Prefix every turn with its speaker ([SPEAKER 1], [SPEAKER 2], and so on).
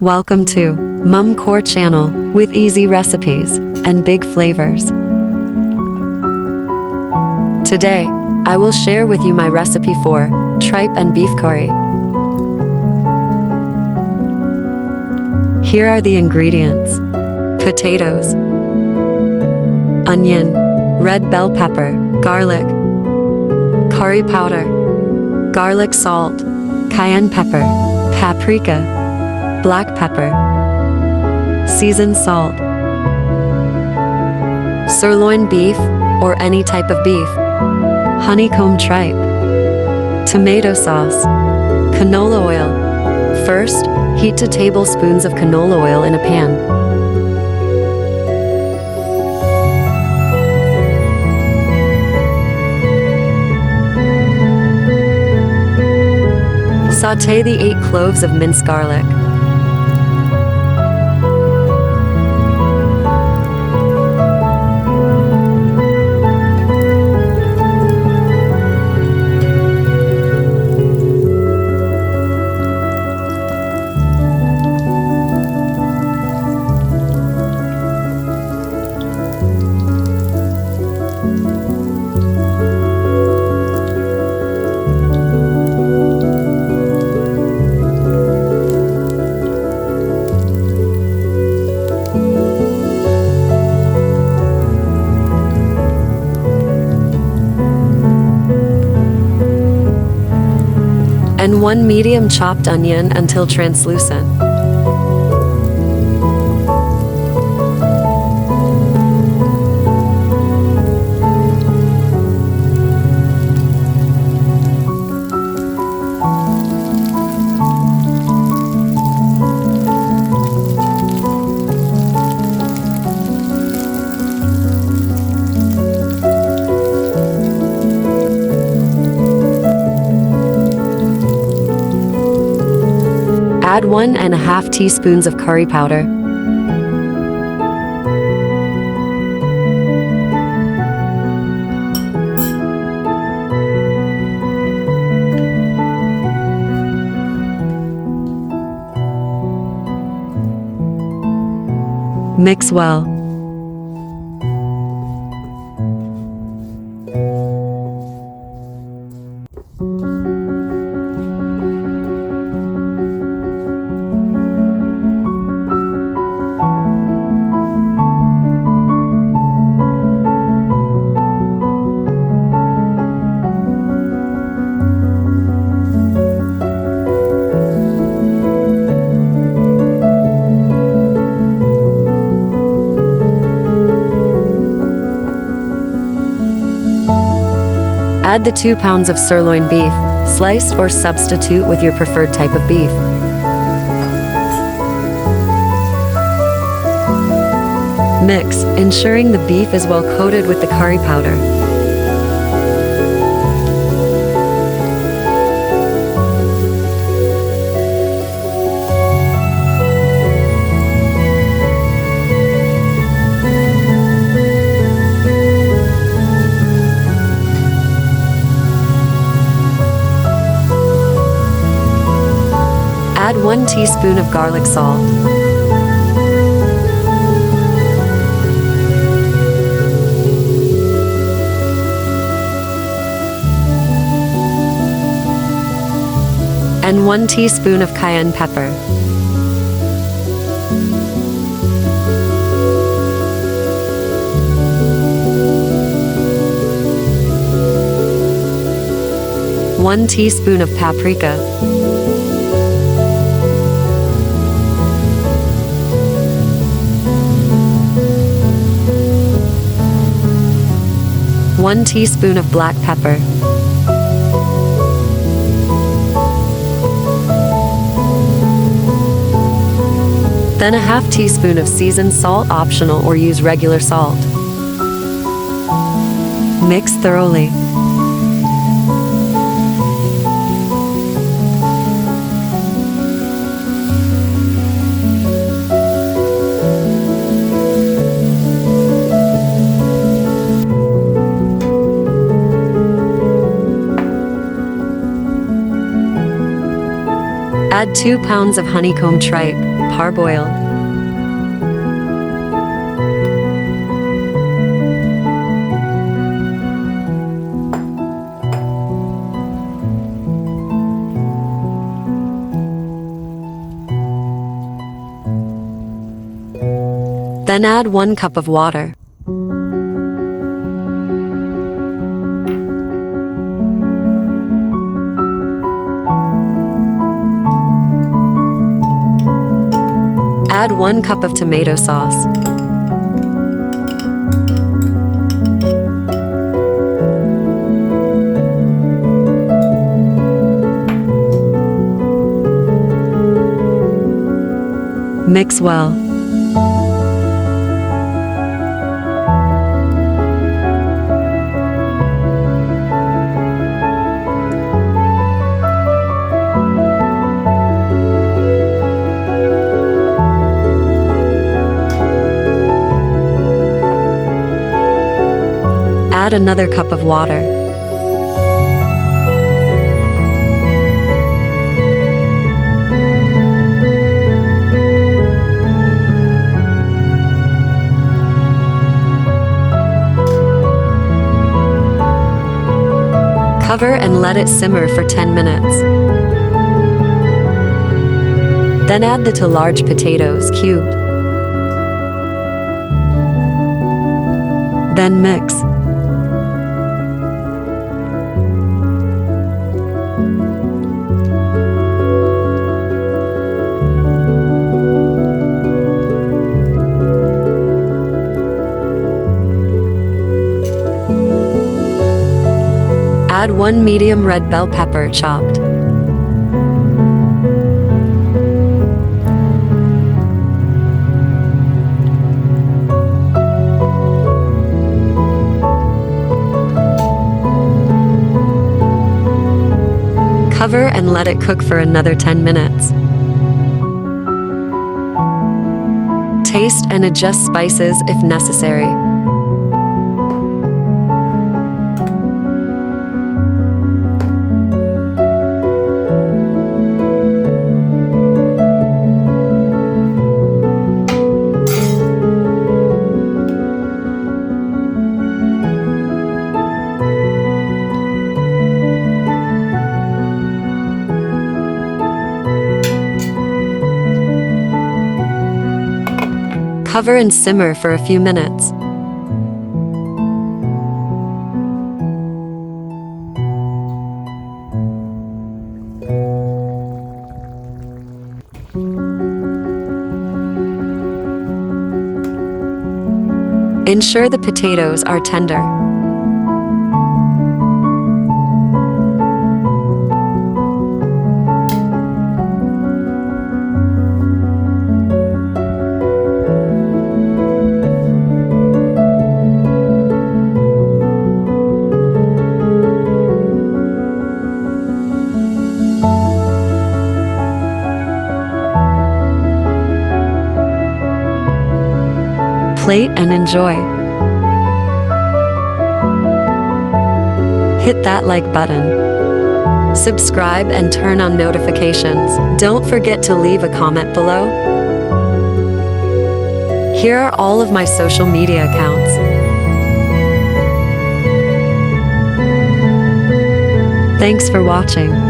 [SPEAKER 1] Welcome to Mum Core Channel with easy recipes and big flavors. Today, I will share with you my recipe for tripe and beef curry. Here are the ingredients: potatoes, onion, red bell pepper, garlic, curry powder, garlic salt, cayenne pepper, paprika, black pepper, seasoned salt, sirloin beef or any type of beef, honeycomb tripe, tomato sauce, canola oil. First, heat 2 tablespoons of canola oil in a pan. Sauté the 8 cloves of minced garlic. And 1 medium chopped onion until translucent. Add 1½ teaspoons of curry powder, mix well. Add the 2 pounds of sirloin beef, sliced or substitute with your preferred type of beef. Mix, ensuring the beef is well coated with the curry powder. Add 1 teaspoon of garlic salt. And 1 teaspoon of cayenne pepper. One teaspoon of paprika. One teaspoon of black pepper. Then 1/2 teaspoon of seasoned salt, optional, or use regular salt. Mix thoroughly. Add 2 pounds of honeycomb tripe. parboiled. Then add 1 cup of water. Add 1 cup of tomato sauce. Mix well. Add another cup of water. Cover and let it simmer for 10 minutes. Then add the 2 large potatoes cubed. Then mix. Add 1 medium red bell pepper chopped. Cover and let it cook for another 10 minutes. Taste and adjust spices if necessary. Cover and simmer for a few minutes. Ensure the potatoes are tender. Plate and enjoy. Hit that like button. Subscribe and turn on notifications. Don't forget to leave a comment below. Here are all of my social media accounts. Thanks for watching.